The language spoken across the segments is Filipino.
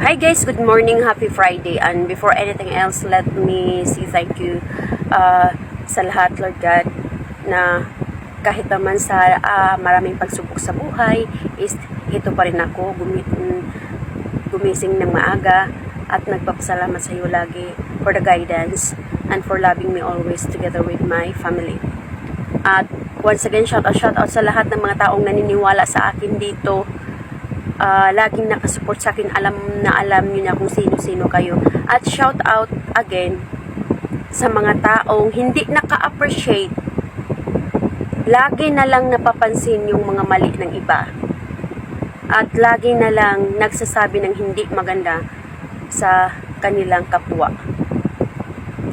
Hi guys, good morning, happy Friday. And before anything else, let me say thank you sa lahat, Lord God, na kahit naman sa maraming pagsubok sa buhay, is ito pa rin ako, gumising ng maaga at nagpapasalamat sa iyo lagi for the guidance and for loving me always together with my family. At once again, shout out sa lahat ng mga taong naniniwala sa akin dito. Laging nakasupport sa akin, alam nyo na kung sino-sino kayo. At shout out again sa mga taong hindi naka-appreciate, lagi na lang napapansin yung mga mali ng iba, at lagi na lang nagsasabi ng hindi maganda sa kanilang kapwa.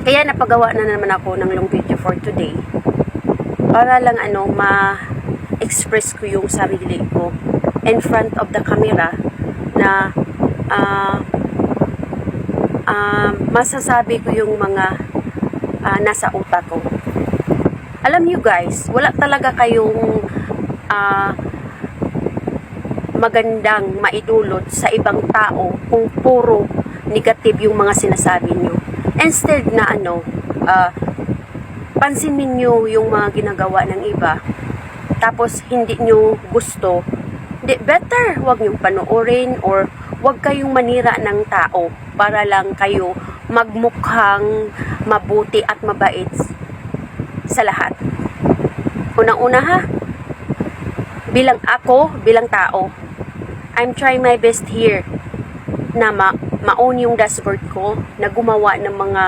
Kaya napagawa na naman ako ng long video for today para lang ma-express ko yung sarili ko in front of the camera na masasabi ko yung mga nasa utak ko. Alam nyo guys, wala talaga kayong magandang maidulot sa ibang tao kung puro negative yung mga sinasabi nyo. Instead na pansinin nyo yung mga ginagawa ng iba, tapos hindi nyo gusto, better wag niyong panoorin or wag kayong manira ng tao para lang kayo magmukhang mabuti at mabait sa lahat. Unang-una ha, bilang tao, I'm trying my best here na ma-own yung dashboard ko, na gumawa ng mga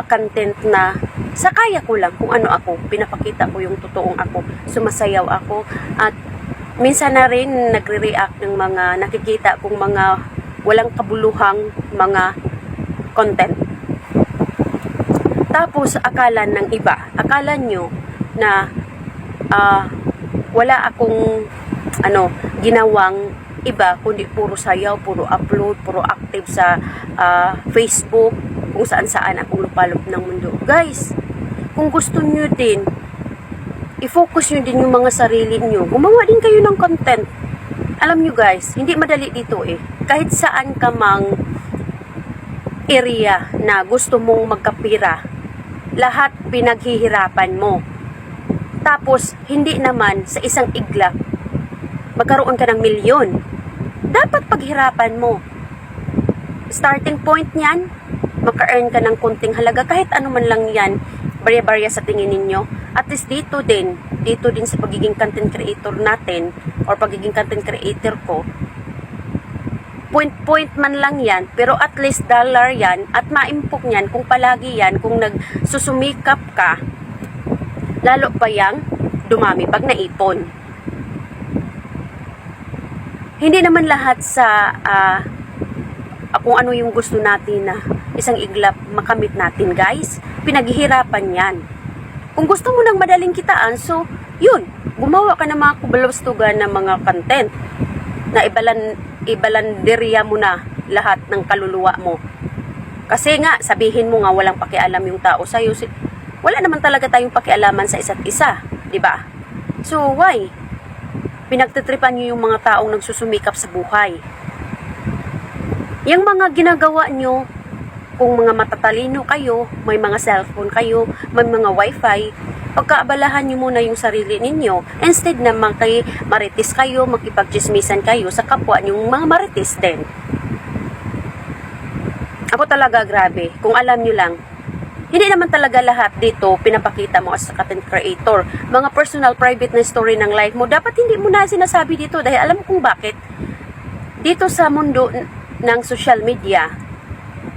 content na sa kaya ko lang, kung ano ako, pinapakita ko yung totoong ako, sumasayaw ako, at minsan na rin nagre-react ng mga nakikita kong mga walang kabuluhang mga content. Tapos akala ng iba, akala nyo na wala akong ginawang iba, kundi puro sayaw, puro upload, puro active sa Facebook, kung saan-saan akong lupalop ng mundo. Guys, kung gusto nyo din, i-focus nyo din yung mga sarili nyo. Gumawa din kayo ng content. Alam nyo guys, hindi madali dito eh. Kahit saan ka mang area na gusto mong magkapira, lahat pinaghihirapan mo. Tapos, hindi naman sa isang iglap magkaroon ka ng milyon. Dapat paghirapan mo. Starting point niyan, maka-earn ka ng konting halaga, kahit ano man lang yan, barya-barya sa tingin ninyo. At least dito din sa pagiging content creator natin, or pagiging content creator ko, point man lang yan, pero at least dollar yan, at maimpok yan kung palagi yan, kung nagsusumikap ka, lalo pa yang dumami pag naipon. Hindi naman lahat sa kung ano yung gusto natin na isang iglap makamit natin guys, pinaghihirapan yan. Kung gusto mo ng madaling kitaan, so, yun, gumawa ka ng mga kubalastugan ng mga content na ibalanderya mo na lahat ng kaluluwa mo. Kasi nga, sabihin mo nga walang pakialam yung tao sa'yo. Wala naman talaga tayong pakialaman sa isa't isa, di ba? So, why? Pinagtitripan nyo yung mga taong nagsusumikap sa buhay. Yung mga ginagawa nyo, kung mga matatalino kayo, may mga cellphone kayo, may mga wifi, pagkaabalahan nyo muna yung sarili ninyo, instead na maritis kayo, makipagchismisan kayo sa kapwa nyong mga maritis din. Ako talaga grabe, kung alam nyo lang, hindi naman talaga lahat dito pinapakita mo as a content creator. Mga personal, private na story ng life mo, dapat hindi mo na sinasabi dito, dahil alam kong bakit. Dito sa mundo ng social media,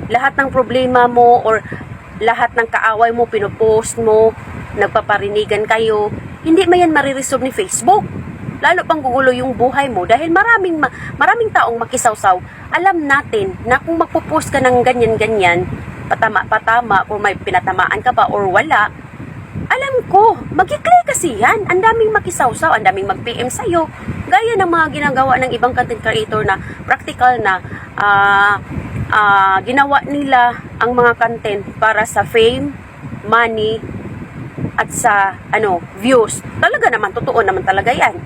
lahat ng problema mo or lahat ng kaaway mo, pinopost mo, nagpaparinigan kayo, hindi man yan mariresolve ni Facebook. Lalo pang gugulo yung buhay mo dahil maraming taong makisawsaw. Alam natin na kung magpo-post ka ng ganyan-ganyan, patama, kung may pinatamaan ka ba or wala, alam ko, mag-i-click kasi yan. Ang daming makisawsaw, ang daming mag-PM sa'yo. Gaya ng mga ginagawa ng ibang content creator na practical na ginawa nila ang mga content para sa fame, money, at sa views. Talaga naman, totoo naman talaga yan.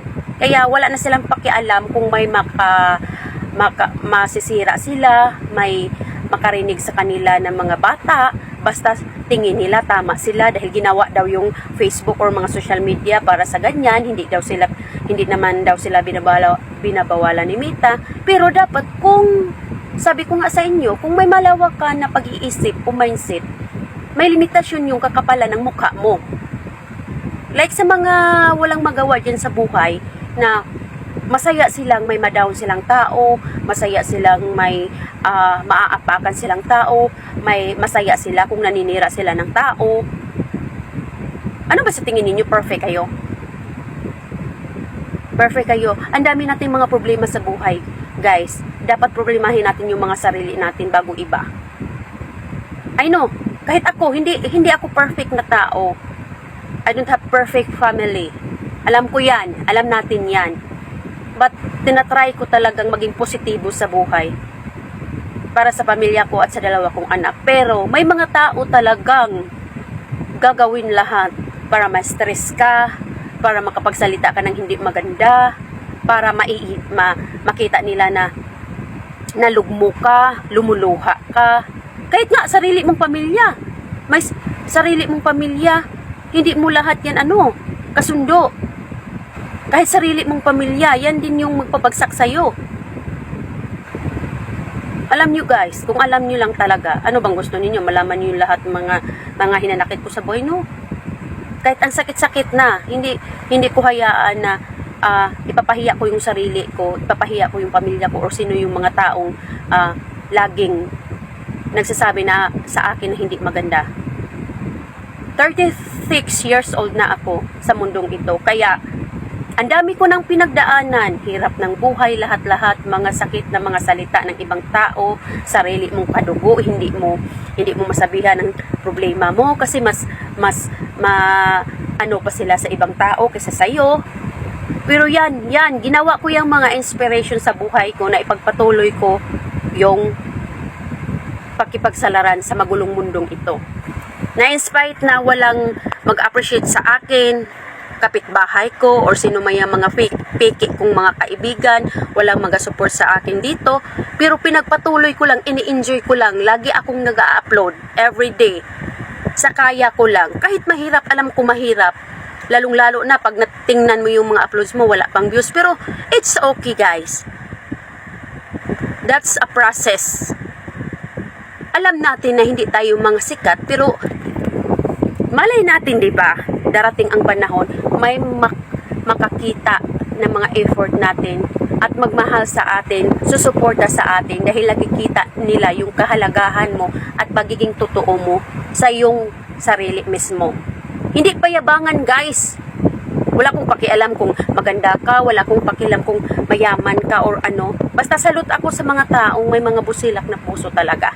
Kaya wala na silang pakialam kung may masisira sila, may makarinig sa kanila ng mga bata, basta tingin nila tama sila dahil ginawa daw yung Facebook or mga social media para sa ganyan, hindi naman daw sila binabawalan ni Mita. Pero dapat kung, sabi ko nga sa inyo, kung may malawak ka na pag-iisip o mindset, may limitasyon yung kakapalan ng mukha mo. Like sa mga walang magawa dyan sa buhay, na masaya silang may madown silang tao, masaya silang may maaapakan silang tao, may masaya sila kung naninira sila ng tao. Ano ba sa tingin ninyo? Perfect kayo? Perfect kayo? Ang dami nating mga problema sa buhay, guys. Dapat problemahin natin yung mga sarili natin bago iba. I know, kahit ako, hindi ako perfect na tao. I don't have perfect family. Alam ko yan. Alam natin yan. But, tinatry ko talagang maging positibo sa buhay. Para sa pamilya ko at sa dalawa kong anak. Pero, may mga tao talagang gagawin lahat para ma-stress ka, para makapagsalita ka ng hindi maganda, para makita nila na nalugmo ka, lumuluha ka. Kahit nga, sarili mong pamilya. May sarili mong pamilya, hindi mo lahat yan kasundo. Kahit sarili mong pamilya, yan din yung magpabagsak sa'yo. Alam nyo guys, kung alam nyo lang talaga, ano bang gusto ninyo? Malaman nyo lahat mga hinanakit ko sa buhay, no? Kahit ang sakit-sakit na, hindi ko hayaan na ipapahiya ko yung sarili ko, ipapahiya ko yung pamilya ko, o sino yung mga taong laging nagsasabi na sa akin na hindi maganda. 36 years old na ako sa mundong ito, kaya ang dami ko nang pinagdaanan, hirap ng buhay, lahat-lahat, mga sakit na mga salita ng ibang tao, sarili mong kadugo, hindi mo masabihan ng problema mo kasi mas pa sila sa ibang tao kaysa sa'yo. Pero yan, ginawa ko yung mga inspiration sa buhay ko na ipagpatuloy ko yung pakipagsalaran sa magulong mundong ito. Na in spite na walang mag-appreciate sa akin, kapitbahay ko or sino may mga fake kong mga kaibigan, walang mag-support sa akin dito, pero pinagpatuloy ko lang, ini-enjoy ko lang, lagi akong nag-upload everyday sa kaya ko lang, kahit mahirap, alam ko mahirap, lalong-lalo na pag natingnan mo yung mga uploads mo, wala pang views, pero it's okay guys, that's a process. Alam natin na hindi tayo mga sikat, pero malay natin, 'di ba? Darating ang panahon, may makakita ng mga effort natin at magmahal sa atin, susuporta sa atin dahil nakikita nila yung kahalagahan mo at pagiging totoo mo sa iyong sarili mismo. Hindi payabangan, guys. Wala kong pakialam kung maganda ka, wala kong pakialam kung mayaman ka or ano. Basta salute ako sa mga taong may mga busilak na puso talaga.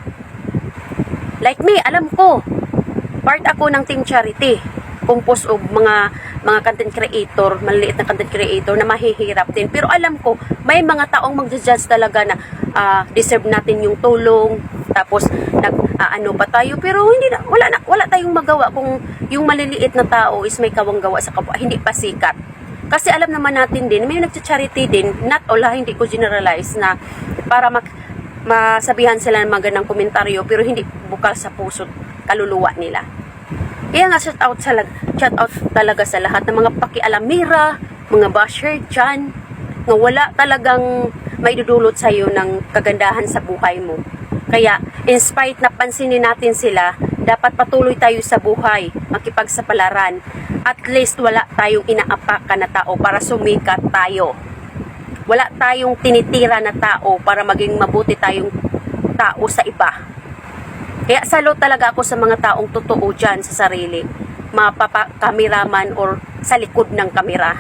Like me, alam ko, part ako ng Team Charity. Compose of mga content creator, maliliit na content creator na mahihirap din. Pero alam ko, may mga taong mag-judge talaga na deserve natin yung tulong. Tapos, ano pa tayo. Pero wala tayong magawa kung yung maliliit na tao is may kawang gawa sa kapwa. Hindi pa sikat. Kasi alam naman natin din, may nag-charity din, not all, hindi ko generalize na para masabihan sila ng magandang komentaryo, pero hindi bukal sa puso, kaluluwa nila. Kaya nga shout out talaga sa lahat ng mga pakialamira, mga basher dyan, na wala talagang maidudulot sa iyo ng kagandahan sa buhay mo. Kaya, in spite na pansinin natin sila, dapat patuloy tayo sa buhay, makipagsapalaran. At least wala tayong inaapakan na tao para sumikat tayo. Wala tayong tinitira na tao para maging mabuti tayong tao sa iba. Kaya salute talaga ako sa mga taong totoo dyan sa sarili. Kameraman or sa likod ng kamera.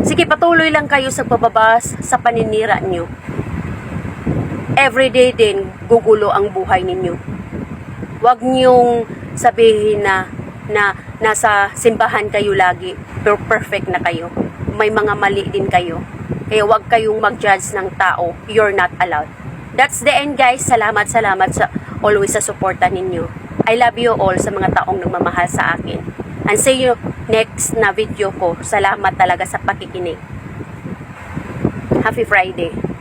Sige, patuloy lang kayo sa pababas sa paninira nyo. Everyday din, gugulo ang buhay ninyo. Huwag nyong sabihin na nasa simbahan kayo lagi, pero perfect na kayo. May mga mali din kayo. Kaya huwag kayong mag-judge ng tao. You're not allowed. That's the end, guys. Salamat sa always sa suporta ninyo. I love you all sa mga taong nagmamahal sa akin. And see you next na video ko. Salamat talaga sa pakikinig. Happy Friday.